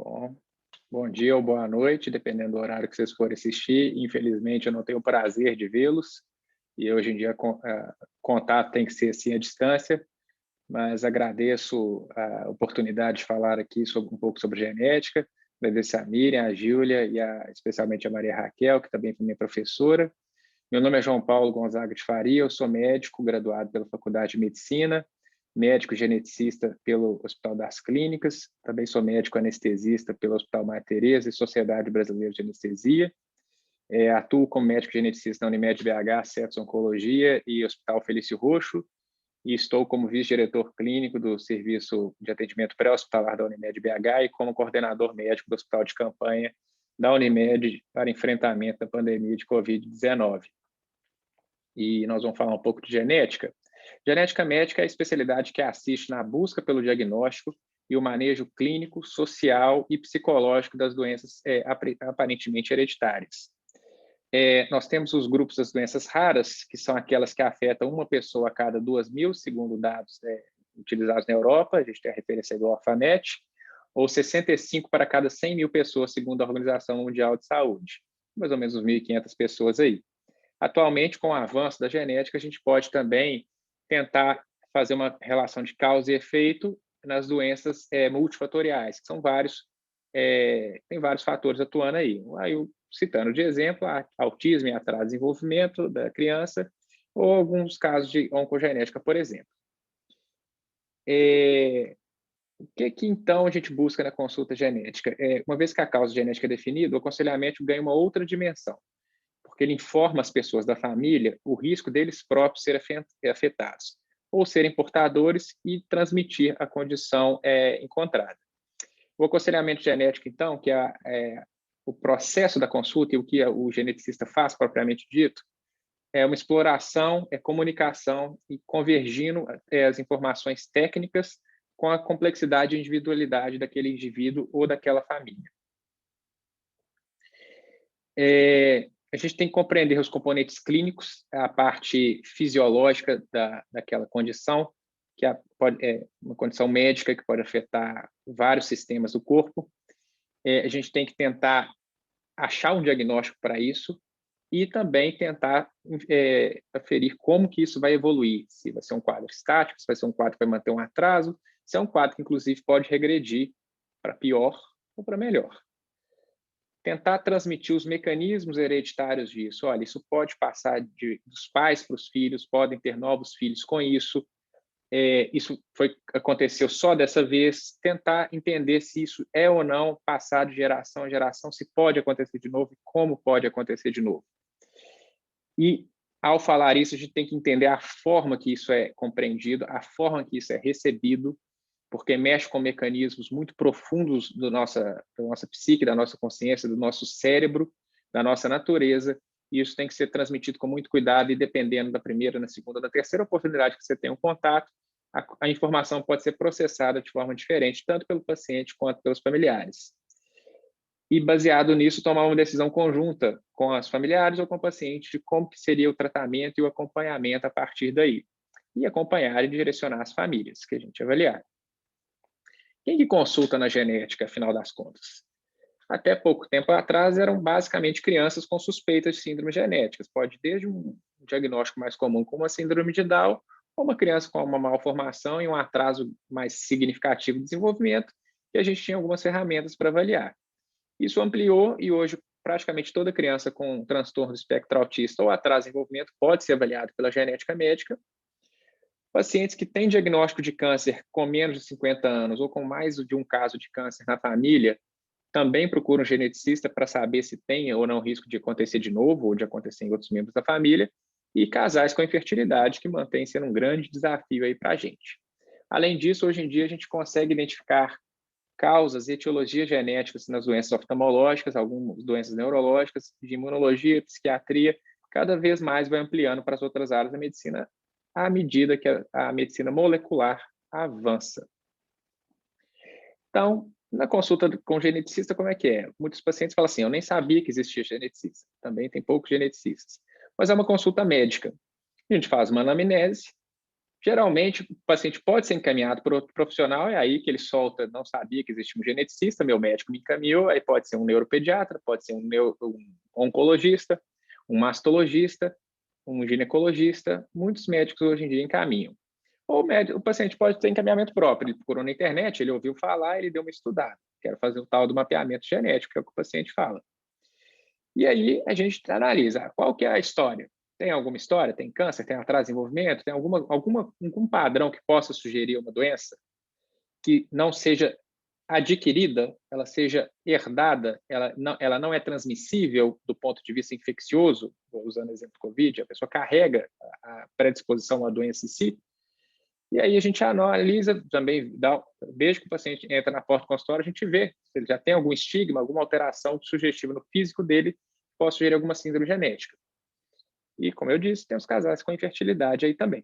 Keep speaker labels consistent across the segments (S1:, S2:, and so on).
S1: Bom, bom dia ou boa noite, dependendo do horário que vocês forem assistir. Infelizmente, eu não tenho o prazer de vê-los, e hoje em dia contato tem que ser assim à distância, mas agradeço a oportunidade de falar aqui um pouco sobre genética, agradeço a Miriam, a Júlia e especialmente a Maria Raquel, que também foi minha professora. Meu nome é João Paulo Gonzaga de Faria, eu sou médico, graduado pela Faculdade de Medicina, médico geneticista pelo Hospital das Clínicas, também sou médico anestesista pelo Hospital Mater Tereza e Sociedade Brasileira de Anestesia. Atuo como médico geneticista na Unimed BH, CETS Oncologia e Hospital Felício Roxo, e estou como vice-diretor clínico do Serviço de Atendimento Pré-Hospitalar da Unimed BH e como coordenador médico do Hospital de Campanha da Unimed para enfrentamento da pandemia de Covid-19. E nós vamos falar um pouco de genética. Genética médica é a especialidade que assiste na busca pelo diagnóstico e o manejo clínico, social e psicológico das doenças aparentemente hereditárias. Nós temos os grupos das doenças raras, que são aquelas que afetam uma pessoa a cada 2.000, segundo dados utilizados na Europa, a gente tem a referência do Orphanet, ou 65 para cada 100 mil pessoas, segundo a Organização Mundial de Saúde. Mais ou menos 1.500 pessoas aí. Atualmente, com o avanço da genética, a gente pode também tentar fazer uma relação de causa e efeito nas doenças multifatoriais, que são tem vários fatores atuando aí. Aí, citando de exemplo, autismo e atraso de desenvolvimento da criança, ou alguns casos de oncogenética, por exemplo. O que então a gente busca na consulta genética? Uma vez que a causa genética é definida, o aconselhamento ganha uma outra dimensão, porque ele informa as pessoas da família o risco deles próprios serem afetados, ou serem portadores e transmitir a condição encontrada. O aconselhamento genético, então, que é o processo da consulta e o que o geneticista faz, propriamente dito, é uma exploração, comunicação e convergindo as informações técnicas com a complexidade e individualidade daquele indivíduo ou daquela família. A gente tem que compreender os componentes clínicos, a parte fisiológica daquela condição, que é uma condição médica que pode afetar vários sistemas do corpo. A gente tem que tentar achar um diagnóstico para isso e também tentar aferir como que isso vai evoluir, se vai ser um quadro estático, se vai ser um quadro que vai manter um atraso, se é um quadro que, inclusive, pode regredir para pior ou para melhor. Tentar transmitir os mecanismos hereditários disso. Olha, isso pode passar dos pais para os filhos, podem ter novos filhos com isso. Isso aconteceu só dessa vez. Tentar entender se isso é ou não passado de geração a geração, se pode acontecer de novo e como pode acontecer de novo. E, ao falar isso, a gente tem que entender a forma que isso é compreendido, a forma que isso é recebido, porque mexe com mecanismos muito profundos da nossa psique, da nossa consciência, do nosso cérebro, da nossa natureza, e isso tem que ser transmitido com muito cuidado e dependendo da primeira, da segunda, da terceira oportunidade que você tem um contato, a informação pode ser processada de forma diferente, tanto pelo paciente quanto pelos familiares. E, baseado nisso, tomar uma decisão conjunta com os familiares ou com o paciente de como que seria o tratamento e o acompanhamento a partir daí. E acompanhar e direcionar as famílias que a gente avaliar. Quem que consulta na genética, afinal das contas? Até pouco tempo atrás, eram basicamente crianças com suspeitas de síndromes genéticas. Pode desde um diagnóstico mais comum, como a síndrome de Down, ou uma criança com uma malformação e um atraso mais significativo de desenvolvimento, e a gente tinha algumas ferramentas para avaliar. Isso ampliou e hoje praticamente toda criança com transtorno do espectro autista ou atraso de desenvolvimento pode ser avaliado pela genética médica. Pacientes que têm diagnóstico de câncer com menos de 50 anos ou com mais de um caso de câncer na família, também procuram um geneticista para saber se tem ou não risco de acontecer de novo ou de acontecer em outros membros da família, e casais com infertilidade, que mantém sendo um grande desafio aí para a gente. Além disso, hoje em dia a gente consegue identificar causas e etiologias genéticas nas doenças oftalmológicas, algumas doenças neurológicas, de imunologia, psiquiatria, cada vez mais vai ampliando para as outras áreas da medicina à medida que a medicina molecular avança. Então, na consulta com o geneticista, como é que é? Muitos pacientes falam assim, eu nem sabia que existia geneticista. Também tem poucos geneticistas. Mas é uma consulta médica. A gente faz uma anamnese, Geralmente, o paciente pode ser encaminhado por outro profissional, é aí que ele solta, não sabia que existia um geneticista, meu médico me encaminhou, aí pode ser um neuropediatra, pode ser um oncologista, um mastologista, um ginecologista, muitos médicos hoje em dia encaminham. Ou o paciente pode ter encaminhamento próprio, ele procurou na internet, ele ouviu falar, ele deu uma estudada, quero fazer o tal do mapeamento genético, que é o que o paciente fala. E aí a gente analisa qual que é a história. Tem alguma história? Tem câncer? Tem atraso de desenvolvimento? Tem algum padrão que possa sugerir uma doença que não seja adquirida, ela seja herdada, ela não é transmissível do ponto de vista infeccioso, usando o exemplo do Covid, a pessoa carrega a predisposição à doença em si, e aí a gente analisa também, desde que o paciente entra na porta do consultório, a gente vê se ele já tem algum estigma, alguma alteração sugestiva no físico dele, que possa sugerir alguma síndrome genética. E, como eu disse, tem os casais com infertilidade aí também.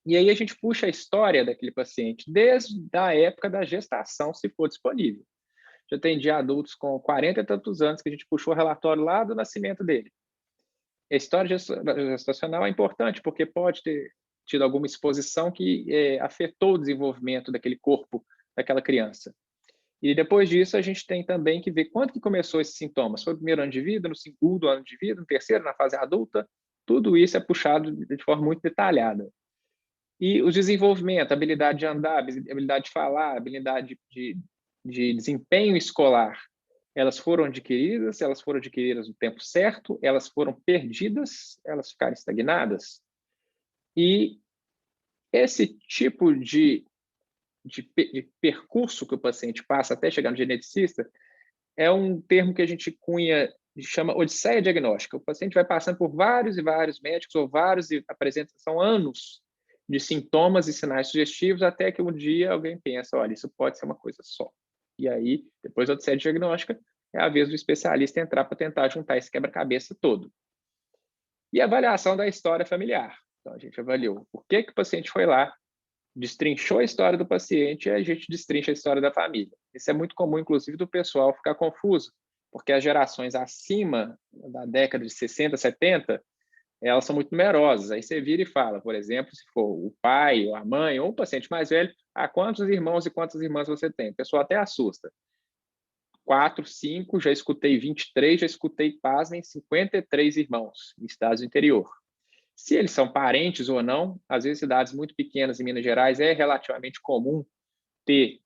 S1: E aí a gente puxa a história daquele paciente desde a época da gestação, se for disponível. Já atendi adultos com 40 e tantos anos que a gente puxou o relatório lá do nascimento dele. A história gestacional é importante porque pode ter tido alguma exposição que afetou o desenvolvimento daquele corpo daquela criança. E depois disso, a gente tem também que ver quando que começou esses sintomas. Foi no primeiro ano de vida, no segundo ano de vida, no terceiro, na fase adulta? Tudo isso é puxado de forma muito detalhada. E o desenvolvimento, a habilidade de andar, a habilidade de falar, a habilidade de desempenho escolar, elas foram adquiridas no tempo certo, elas foram perdidas, elas ficaram estagnadas. E esse tipo de percurso que o paciente passa até chegar no geneticista é um termo que a gente chama odisseia diagnóstica. O paciente vai passando por vários e vários médicos ou são anos de sintomas e sinais sugestivos até que um dia alguém pensa, olha, isso pode ser uma coisa só. E aí, depois da odisseia diagnóstica, é a vez do especialista entrar para tentar juntar esse quebra-cabeça todo. E a avaliação da história familiar. Então, a gente avaliou por que o paciente foi lá, destrinchou a história do paciente e a gente destrincha a história da família. Isso é muito comum, inclusive, do pessoal ficar confuso, porque as gerações acima da década de 60, 70, elas são muito numerosas. Aí você vira e fala, por exemplo, se for o pai, ou a mãe, ou um paciente mais velho, quantos irmãos e quantas irmãs você tem? O pessoal até assusta. 4, 5, já escutei 23, já escutei, pasmem, 53 irmãos em estados do interior. Se eles são parentes ou não, às vezes cidades muito pequenas em Minas Gerais é relativamente comum ter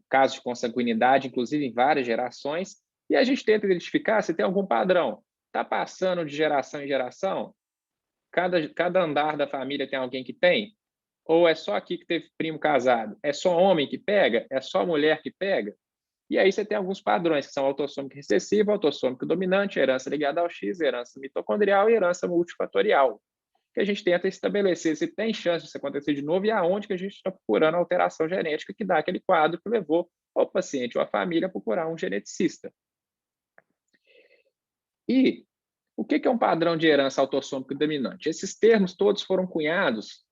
S1: casos de consanguinidade, inclusive em várias gerações, e a gente tenta identificar se tem algum padrão. Está passando de geração em geração? Cada andar da família tem alguém que tem? Ou é só aqui que teve primo casado? É só homem que pega? É só mulher que pega? E aí você tem alguns padrões, que são autossômico recessivo, autossômico dominante, herança ligada ao X, herança mitocondrial e herança multifatorial, que a gente tenta estabelecer se tem chance disso acontecer de novo e aonde que a gente está procurando a alteração genética que dá aquele quadro que levou o paciente ou a família a procurar um geneticista. E o que é um padrão de herança autossômico dominante? Esses termos todos foram cunhados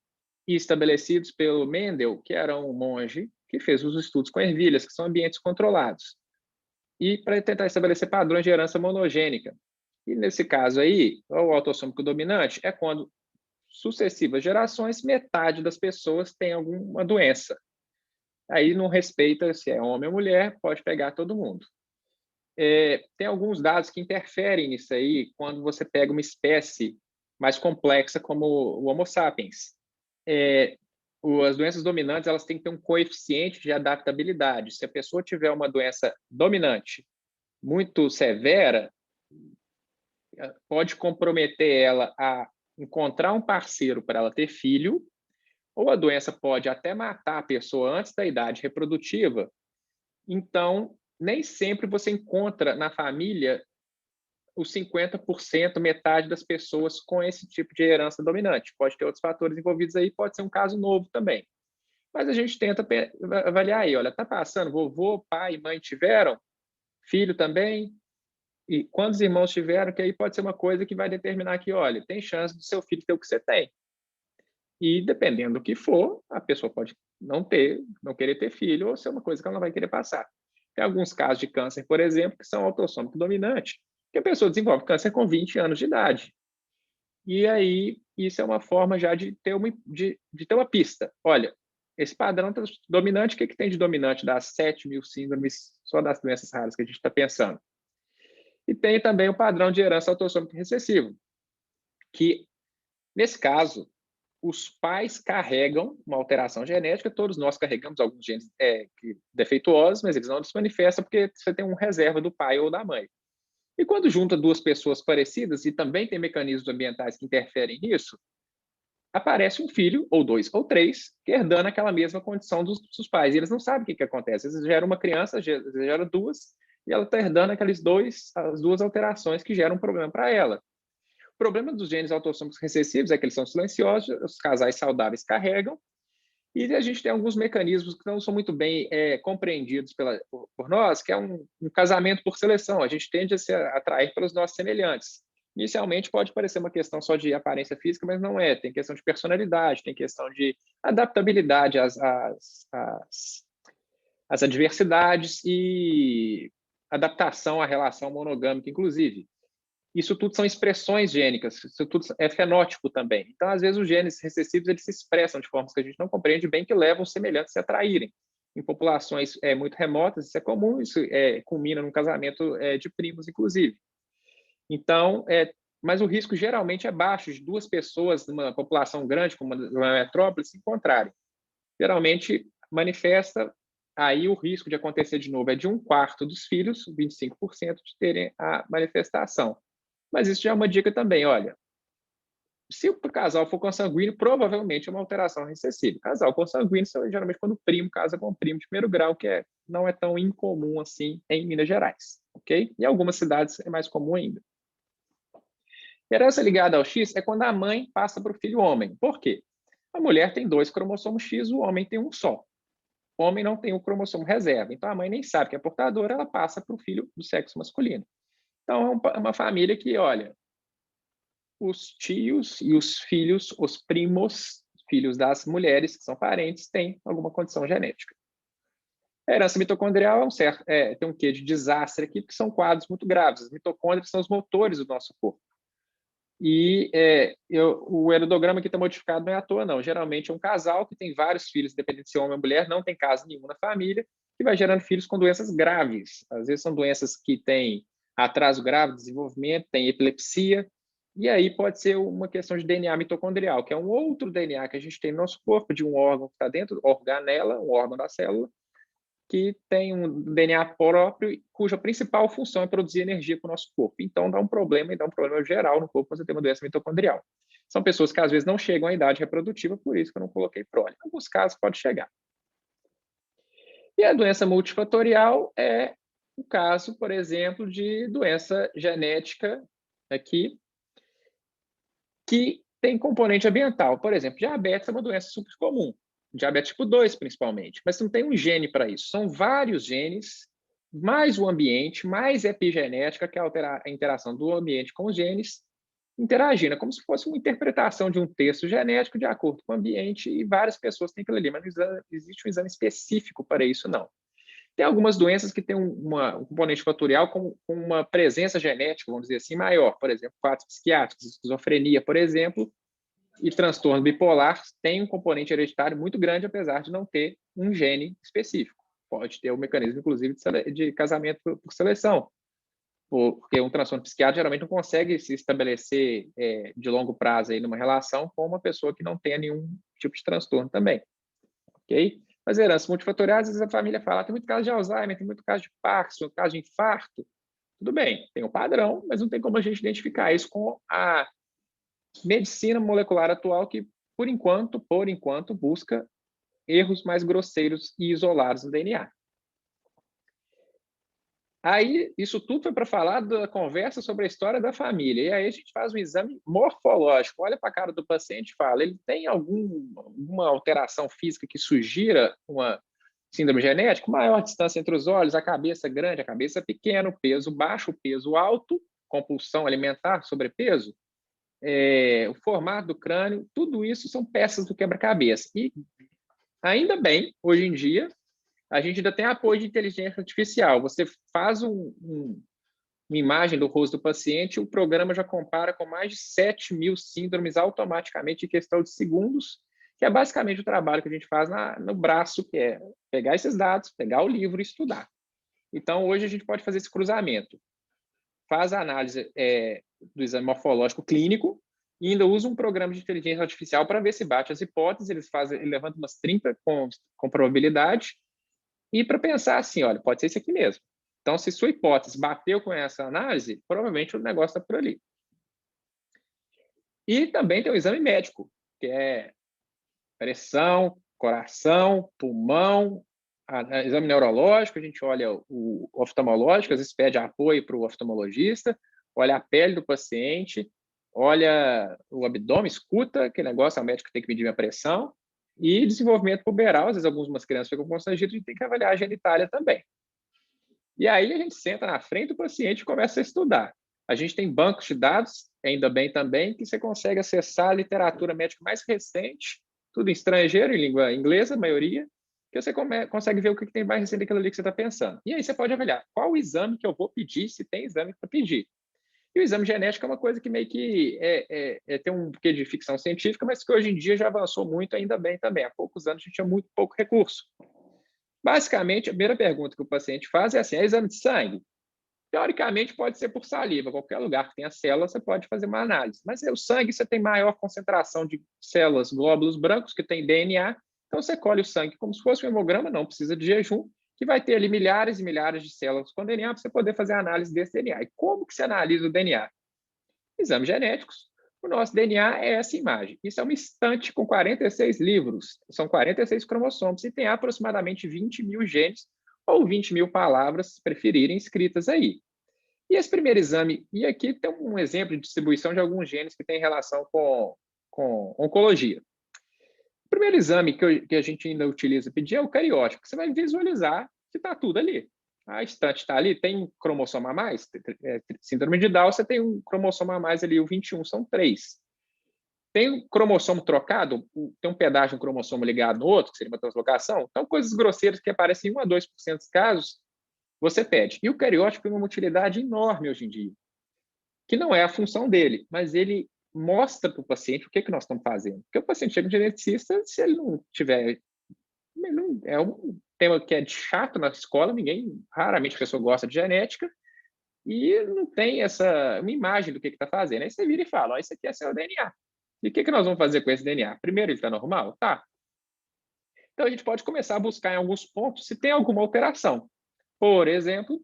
S1: e estabelecidos pelo Mendel, que era um monge que fez os estudos com ervilhas, que são ambientes controlados, e para tentar estabelecer padrões de herança monogênica. E nesse caso aí, o autossômico dominante é quando sucessivas gerações, metade das pessoas tem alguma doença. Aí não respeita se é homem ou mulher, pode pegar todo mundo. Tem alguns dados que interferem nisso aí quando você pega uma espécie mais complexa como o Homo sapiens. As doenças dominantes elas têm que ter um coeficiente de adaptabilidade. Se a pessoa tiver uma doença dominante muito severa, pode comprometer ela a encontrar um parceiro para ela ter filho, ou a doença pode até matar a pessoa antes da idade reprodutiva. Então, nem sempre você encontra na família os 50%, metade das pessoas com esse tipo de herança dominante. Pode ter outros fatores envolvidos aí, pode ser um caso novo também. Mas a gente tenta avaliar aí, olha, está passando, vovô, pai, mãe tiveram, filho também, e quantos irmãos tiveram, que aí pode ser uma coisa que vai determinar que, olha, tem chance do seu filho ter o que você tem. E dependendo do que for, a pessoa pode não querer ter filho, ou ser uma coisa que ela não vai querer passar. Tem alguns casos de câncer, por exemplo, que são autossômico dominante, que a pessoa desenvolve câncer com 20 anos de idade. E aí, isso é uma forma já de ter uma pista. Olha, esse padrão dominante, o que tem de dominante das 7.000 síndromes, só das doenças raras que a gente está pensando? E tem também o padrão de herança autossômica recessivo, que, nesse caso, os pais carregam uma alteração genética, todos nós carregamos alguns genes defeituosos, mas eles não se manifestam porque você tem um reserva do pai ou da mãe. E quando junta duas pessoas parecidas, e também tem mecanismos ambientais que interferem nisso, aparece um filho, ou dois, ou três, herdando aquela mesma condição dos pais. E eles não sabem o que acontece. Às vezes gera uma criança, gera duas, e ela está herdando as duas alterações que geram um problema para ela. O problema dos genes autossômicos recessivos é que eles são silenciosos, os casais saudáveis carregam, e a gente tem alguns mecanismos que não são muito bem compreendidos por nós, que é um casamento por seleção. A gente tende a se atrair pelos nossos semelhantes. Inicialmente pode parecer uma questão só de aparência física, mas não é. Tem questão de personalidade, tem questão de adaptabilidade às adversidades e adaptação à relação monogâmica, inclusive. Isso tudo são expressões gênicas, isso tudo é fenótipo também. Então, às vezes, os genes recessivos eles se expressam de formas que a gente não compreende bem, que levam os semelhantes a se atraírem. Em populações muito remotas, isso é comum, isso culmina num casamento de primos, inclusive. Então, mas o risco geralmente é baixo de duas pessoas numa população grande, como uma metrópole, se encontrarem. Geralmente, manifesta aí o risco de acontecer de novo é de 1/4 dos filhos, 25%, de terem a manifestação. Mas isso já é uma dica também, olha, se o casal for consanguíneo, provavelmente é uma alteração recessiva. Casal consanguíneo, geralmente quando o primo casa com o primo de primeiro grau, que não é tão incomum assim em Minas Gerais, ok? Em algumas cidades é mais comum ainda. Herança ligada ao X é quando a mãe passa para o filho homem. Por quê? A mulher tem 2 cromossomos X, o homem tem um só. O homem não tem o cromossomo reserva, então a mãe nem sabe que é portadora, ela passa para o filho do sexo masculino. Então é uma família que, olha, os tios e os filhos, os primos, filhos das mulheres que são parentes, têm alguma condição genética. A herança mitocondrial tem um quê de desastre aqui, porque são quadros muito graves. As mitocôndrias são os motores do nosso corpo. E o heredograma aqui está modificado, não é à toa, não. Geralmente é um casal que tem vários filhos, independente se é homem ou mulher, não tem casa nenhuma na família, que vai gerando filhos com doenças graves. Às vezes são doenças que têm atraso grave de desenvolvimento, tem epilepsia, e aí pode ser uma questão de DNA mitocondrial, que é um outro DNA que a gente tem no nosso corpo, de um órgão que está dentro, organela, um órgão da célula, que tem um DNA próprio, cuja principal função é produzir energia para o nosso corpo. Então, dá um problema geral no corpo quando você tem uma doença mitocondrial. São pessoas que, às vezes, não chegam à idade reprodutiva, por isso que eu não coloquei prole. Em alguns casos, pode chegar. E a doença multifatorial é o caso, por exemplo, de doença genética aqui, que tem componente ambiental. Por exemplo, diabetes é uma doença super comum. Diabetes tipo 2, principalmente, mas não tem um gene para isso. São vários genes, mais o ambiente, mais epigenética, que é a interação do ambiente com os genes, interagindo. É como se fosse uma interpretação de um texto genético de acordo com o ambiente, e várias pessoas têm aquilo ali, mas não existe um exame específico para isso, não. Tem algumas doenças que têm um componente fatorial com uma presença genética, vamos dizer assim, maior. Por exemplo, quadros psiquiátricos, esquizofrenia, por exemplo, e transtorno bipolar tem um componente hereditário muito grande, apesar de não ter um gene específico. Pode ter um mecanismo, inclusive, de casamento por seleção, porque um transtorno psiquiátrico geralmente não consegue se estabelecer de longo prazo aí numa relação com uma pessoa que não tenha nenhum tipo de transtorno também. Ok? Mas herança multifatorial, às vezes a família fala, tem muito caso de Alzheimer, tem muito caso de Parkinson, caso de infarto. Tudo bem, tem um padrão, mas não tem como a gente identificar isso com a medicina molecular atual, que, por enquanto, busca erros mais grosseiros e isolados no DNA. Aí, isso tudo foi para falar da conversa sobre a história da família. E aí a gente faz um exame morfológico, olha para a cara do paciente e fala, ele tem alguma alteração física que sugira uma síndrome genética? Maior distância entre os olhos, a cabeça grande, a cabeça pequena, o peso baixo, o peso alto, compulsão alimentar, sobrepeso, o formato do crânio, tudo isso são peças do quebra-cabeça. E, ainda bem, hoje em dia, a gente ainda tem apoio de inteligência artificial. Você faz uma imagem do rosto do paciente, o programa já compara com mais de 7.000 síndromes automaticamente em questão de segundos, que é basicamente o trabalho que a gente faz no braço, que é pegar esses dados, pegar o livro e estudar. Então, hoje a gente pode fazer esse cruzamento. Faz a análise do exame morfológico clínico e ainda usa um programa de inteligência artificial para ver se bate as hipóteses, ele levanta umas 30 com probabilidade, e para pensar assim, olha, pode ser isso aqui mesmo. Então, se sua hipótese bateu com essa análise, provavelmente o negócio está por ali. E também tem o exame médico, que é pressão, coração, pulmão, exame neurológico, a gente olha o oftalmológico, às vezes pede apoio para o oftalmologista, olha a pele do paciente, olha o abdômen, escuta aquele negócio, o médico tem que medir a pressão, e desenvolvimento puberal, às vezes algumas crianças ficam constrangidas, a gente tem que avaliar a genitália também. E aí a gente senta na frente do paciente e começa a estudar. A gente tem bancos de dados, ainda bem também, que você consegue acessar a literatura médica mais recente, tudo em estrangeiro, em língua inglesa, a maioria, que você consegue ver o que tem mais recente daquilo ali que você está pensando. E aí você pode avaliar qual o exame que eu vou pedir, se tem exame para pedir. E o exame genético é uma coisa que meio que tem um quê de ficção científica, mas que hoje em dia já avançou muito, ainda bem também. Há poucos anos a gente tinha muito pouco recurso. Basicamente, a primeira pergunta que o paciente faz é assim, é exame de sangue? Teoricamente, pode ser por saliva. Qualquer lugar que tenha células, você pode fazer uma análise. Mas o sangue, você tem maior concentração de células, glóbulos brancos, que tem DNA. Então, você colhe o sangue como se fosse um hemograma, não precisa de jejum, que vai ter ali milhares e milhares de células com DNA para você poder fazer a análise desse DNA. E como que você analisa o DNA? Exames genéticos. O nosso DNA é essa imagem. Isso é uma estante com 46 livros. São 46 cromossomos e tem aproximadamente 20.000 genes ou 20.000 palavras, se preferirem, escritas aí. E esse primeiro exame, e aqui tem um exemplo de distribuição de alguns genes que tem relação com oncologia. O primeiro exame que a gente ainda utiliza pedir é o cariótipo, que você vai visualizar que está tudo ali. A estante está ali, tem cromossomo a mais? Síndrome de Down, você tem um cromossomo a mais ali, o 21, são 3. Tem um cromossomo trocado, tem um pedaço de um cromossomo ligado no outro, que seria uma translocação. Então, coisas grosseiras que aparecem em 1 a 2% dos casos, você pede. E o cariótipo tem uma utilidade enorme hoje em dia, que não é a função dele, mas ele mostra para o paciente o que nós estamos fazendo. Porque o paciente chega no geneticista, se ele não tiver... É um tema que é chato na escola, raramente a pessoa gosta de genética, e não tem uma imagem do que está fazendo. Aí você vira e fala, isso aqui é seu DNA. E o que nós vamos fazer com esse DNA? Primeiro, ele está normal? Tá. Então, a gente pode começar a buscar em alguns pontos se tem alguma alteração. Por exemplo,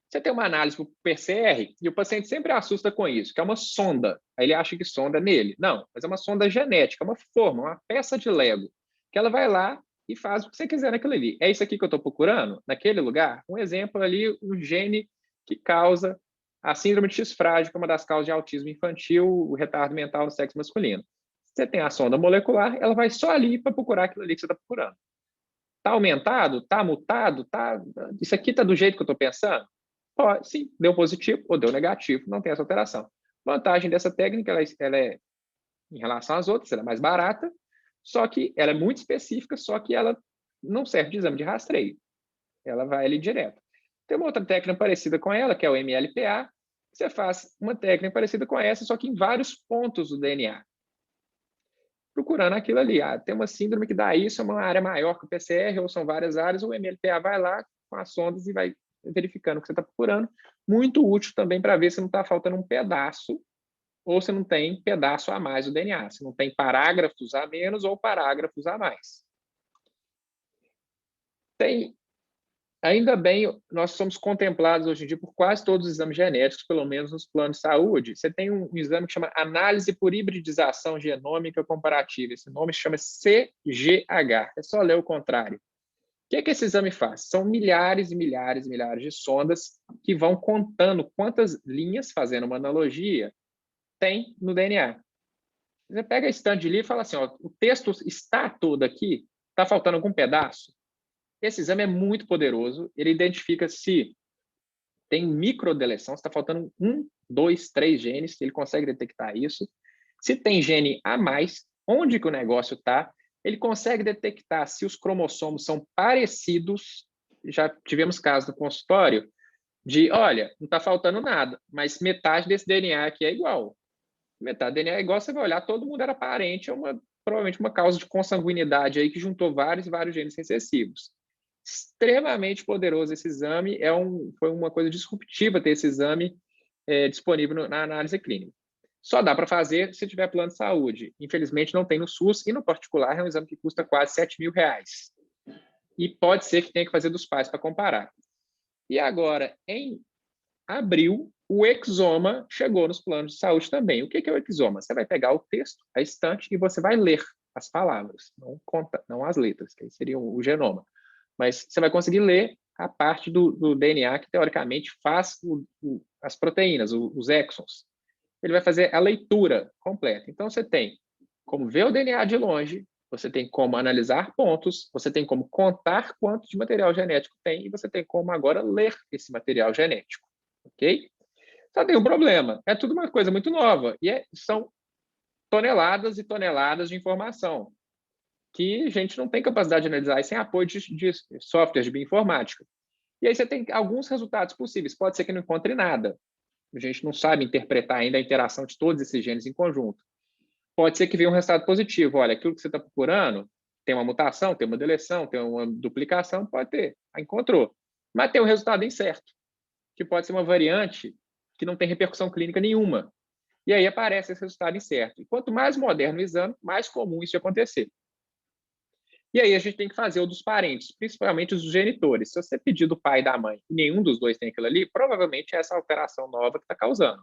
S1: você tem uma análise para o PCR e o paciente sempre assusta com isso, que é uma sonda. Aí ele acha que sonda é nele. Não, mas é uma sonda genética, uma forma, uma peça de Lego, que ela vai lá e faz o que você quiser naquilo ali. É isso aqui que eu estou procurando? Naquele lugar? Um exemplo ali, o gene que causa a síndrome de X frágil, que é uma das causas de autismo infantil, o retardo mental no sexo masculino. Você tem a sonda molecular, ela vai só ali para procurar aquilo ali que você está procurando. Está aumentado? Está mutado? Isso aqui está do jeito que eu estou pensando? Sim, deu positivo ou deu negativo, não tem essa alteração. Vantagem dessa técnica, ela é, em relação às outras, ela é mais barata, só que ela é muito específica, só que ela não serve de exame de rastreio. Ela vai ali direto. Tem uma outra técnica parecida com ela, que é o MLPA. Você faz uma técnica parecida com essa, só que em vários pontos do DNA. Procurando aquilo ali. Tem uma síndrome que dá isso, é uma área maior que o PCR, ou são várias áreas, o MLPA vai lá com as sondas e vai verificando o que você está procurando. Muito útil também para ver se não está faltando um pedaço, ou se não tem pedaço a mais do DNA, se não tem parágrafos a menos ou parágrafos a mais. Ainda bem, nós somos contemplados hoje em dia por quase todos os exames genéticos, pelo menos nos planos de saúde. Você tem um exame que chama Análise por Hibridização Genômica Comparativa. Esse nome se chama CGH. É só ler o contrário. O que é que esse exame faz? São milhares e milhares e milhares de sondas que vão contando quantas linhas, fazendo uma analogia, tem no DNA. Você pega a estante de livro e fala assim, ó, o texto está todo aqui, está faltando algum pedaço? Esse exame é muito poderoso, ele identifica se tem microdeleção, se está faltando 1, 2, 3 genes, ele consegue detectar isso. Se tem gene a mais, onde que o negócio está, ele consegue detectar se os cromossomos são parecidos. Já tivemos casos no consultório olha, não está faltando nada, mas metade desse DNA aqui é igual. Metade do DNA é igual, você vai olhar, todo mundo era parente, provavelmente uma causa de consanguinidade aí que juntou vários e vários genes recessivos. Extremamente poderoso esse exame, foi uma coisa disruptiva ter esse exame disponível na análise clínica. Só dá para fazer se tiver plano de saúde. Infelizmente, não tem no SUS e no particular é um exame que custa quase R$7.000. E pode ser que tenha que fazer dos pais para comparar. E agora, em abril, o exoma chegou nos planos de saúde também. O que é o exoma? Você vai pegar o texto, a estante, e você vai ler as palavras, não as letras, que aí seria o genoma. Mas você vai conseguir ler a parte do DNA que, teoricamente, faz as proteínas, os exons. Ele vai fazer a leitura completa. Então, você tem como ver o DNA de longe, você tem como analisar pontos, você tem como contar quanto de material genético tem, e você tem como agora ler esse material genético. Ok? Só tem um problema, é tudo uma coisa muito nova, e são toneladas e toneladas de informação, que a gente não tem capacidade de analisar sem apoio de softwares de bioinformática. E aí você tem alguns resultados possíveis, pode ser que não encontre nada, a gente não sabe interpretar ainda a interação de todos esses genes em conjunto. Pode ser que venha um resultado positivo, olha, aquilo que você está procurando tem uma mutação, tem uma deleção, tem uma duplicação, pode ter, encontrou. Mas tem um resultado incerto, que pode ser uma variante que não tem repercussão clínica nenhuma. E aí aparece esse resultado incerto. E quanto mais moderno o exame, mais comum isso acontecer. E aí a gente tem que fazer o dos parentes, principalmente os genitores. Se você pedir do pai e da mãe e nenhum dos dois tem aquilo ali, provavelmente é essa alteração nova que está causando.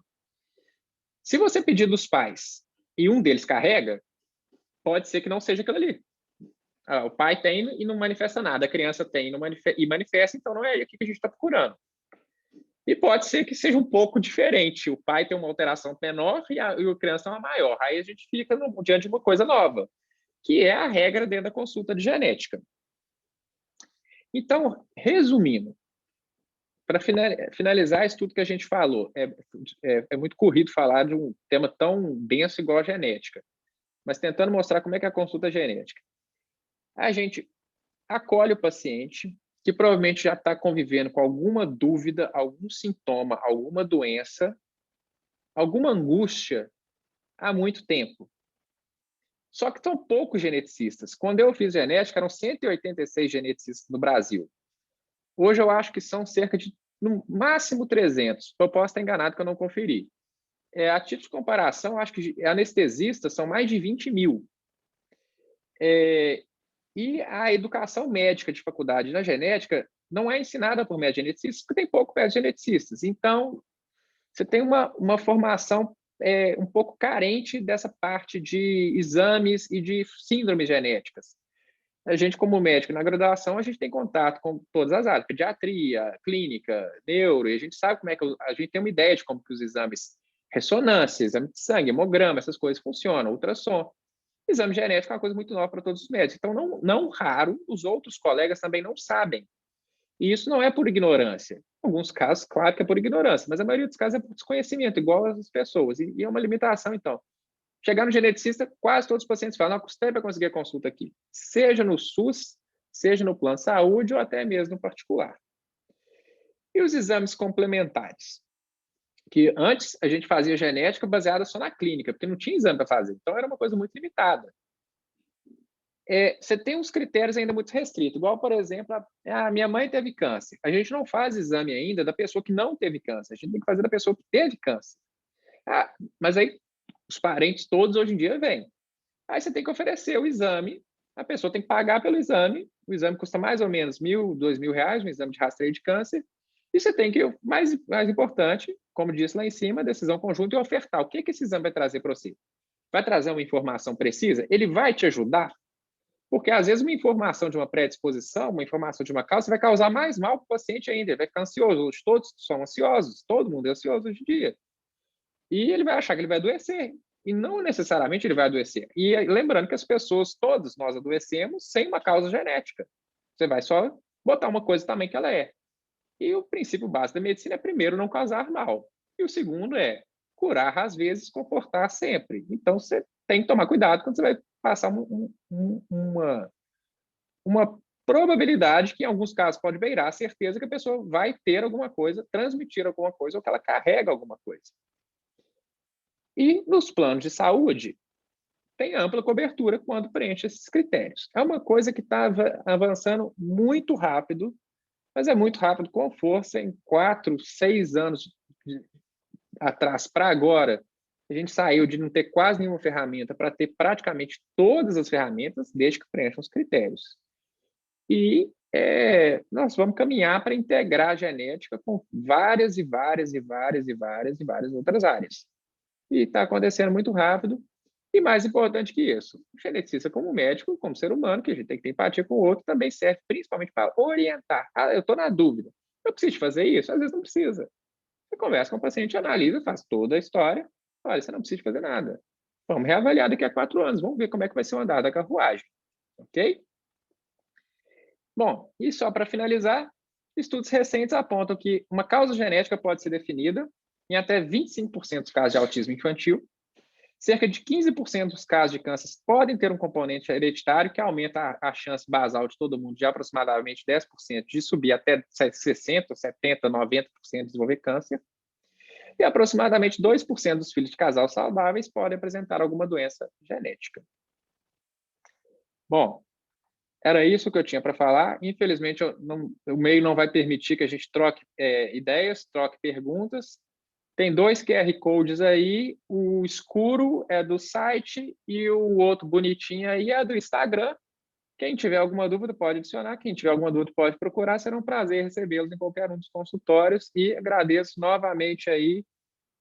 S1: Se você pedir dos pais e um deles carrega, pode ser que não seja aquilo ali. O pai tem e não manifesta nada, a criança tem e manifesta, então não é aqui que a gente está procurando. E pode ser que seja um pouco diferente. O pai tem uma alteração menor e a criança uma maior. Aí a gente fica diante de uma coisa nova, que é a regra dentro da consulta de genética. Então, resumindo, para finalizar isso tudo que a gente falou, é muito corrido falar de um tema tão denso igual a genética, mas tentando mostrar como é que é a consulta genética. A gente acolhe o paciente, que provavelmente já está convivendo com alguma dúvida, algum sintoma, alguma doença, alguma angústia há muito tempo. Só que são poucos geneticistas. Quando eu fiz genética, eram 186 geneticistas no Brasil. Hoje eu acho que são cerca de, no máximo, 300. Eu posso estar enganado que eu não conferi. A título de comparação, eu acho que anestesistas são mais de 20.000. E a educação médica de faculdade na genética não é ensinada por médicos geneticistas, porque tem pouco médicos geneticistas. Então, você tem uma formação um pouco carente dessa parte de exames e de síndromes genéticas. A gente, como médico, na graduação, a gente tem contato com todas as áreas, pediatria, clínica, neuro, e a gente sabe como é que a gente tem uma ideia de como que os exames, ressonância, exame de sangue, hemograma, essas coisas funcionam, ultrassom. Exame genético é uma coisa muito nova para todos os médicos. Então, não raro, os outros colegas também não sabem. E isso não é por ignorância. Em alguns casos, claro que é por ignorância, mas a maioria dos casos é por desconhecimento, igual as pessoas. E é uma limitação, então. Chegar no geneticista, quase todos os pacientes falam, não, custei para conseguir a consulta aqui. Seja no SUS, seja no plano de saúde ou até mesmo no particular. E os exames complementares? Que antes a gente fazia genética baseada só na clínica, porque não tinha exame para fazer. Então, era uma coisa muito limitada. Você tem uns critérios ainda muito restritos, igual, por exemplo, minha mãe teve câncer. A gente não faz exame ainda da pessoa que não teve câncer, a gente tem que fazer da pessoa que teve câncer. Mas aí os parentes todos hoje em dia vêm. Aí você tem que oferecer o exame, a pessoa tem que pagar pelo exame, o exame custa mais ou menos R$1.000, R$2.000, um exame de rastreio de câncer, e você tem que, mais importante, como disse lá em cima, decisão conjunta e ofertar. O que esse exame vai trazer para você? Vai trazer uma informação precisa? Ele vai te ajudar? Porque, às vezes, uma informação de uma predisposição, uma informação de uma causa, vai causar mais mal para o paciente ainda. Ele vai ficar ansioso. Hoje todos são ansiosos. Todo mundo é ansioso hoje em dia. E ele vai achar que ele vai adoecer. E não necessariamente ele vai adoecer. E lembrando que as pessoas, todos nós adoecemos sem uma causa genética. Você vai só botar uma coisa também que ela é. E o princípio básico da medicina é, primeiro, não causar mal. E o segundo é curar, às vezes, confortar sempre. Então, você tem que tomar cuidado quando você vai passar uma probabilidade que, em alguns casos, pode beirar a certeza que a pessoa vai ter alguma coisa, transmitir alguma coisa, ou que ela carrega alguma coisa. E nos planos de saúde, tem ampla cobertura quando preenche esses critérios. É uma coisa que está avançando muito rápido, mas é muito rápido com força. Em 4, 6 anos atrás para agora, a gente saiu de não ter quase nenhuma ferramenta para ter praticamente todas as ferramentas, desde que preencham os critérios. E nós vamos caminhar para integrar a genética com várias outras áreas. E está acontecendo muito rápido. E mais importante que isso, o geneticista como médico, como ser humano, que a gente tem que ter empatia com o outro, também serve principalmente para orientar. Ah, eu estou na dúvida. Eu preciso fazer isso? Às vezes não precisa. Você conversa com o paciente, analisa, faz toda a história. Olha, você não precisa fazer nada. Vamos reavaliar daqui a 4 anos. Vamos ver como é que vai ser o andar da carruagem. Ok? Bom, e só para finalizar, estudos recentes apontam que uma causa genética pode ser definida em até 25% dos casos de autismo infantil. Cerca de 15% dos casos de câncer podem ter um componente hereditário que aumenta a chance basal de todo mundo de aproximadamente 10% de subir até 60%, 70%, 90% de desenvolver câncer. E aproximadamente 2% dos filhos de casal saudáveis podem apresentar alguma doença genética. Bom, era isso que eu tinha para falar. Infelizmente, o meio não vai permitir que a gente troque ideias, troque perguntas. Tem 2 QR Codes aí, o escuro é do site e o outro bonitinho aí é do Instagram. Quem tiver alguma dúvida pode adicionar, quem tiver alguma dúvida pode procurar, será um prazer recebê-los em qualquer um dos consultórios e agradeço novamente aí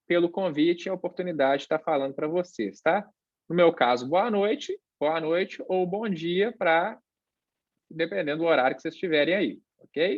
S1: pelo convite e a oportunidade de estar falando para vocês, tá? No meu caso, boa noite ou bom dia dependendo do horário que vocês estiverem aí, ok?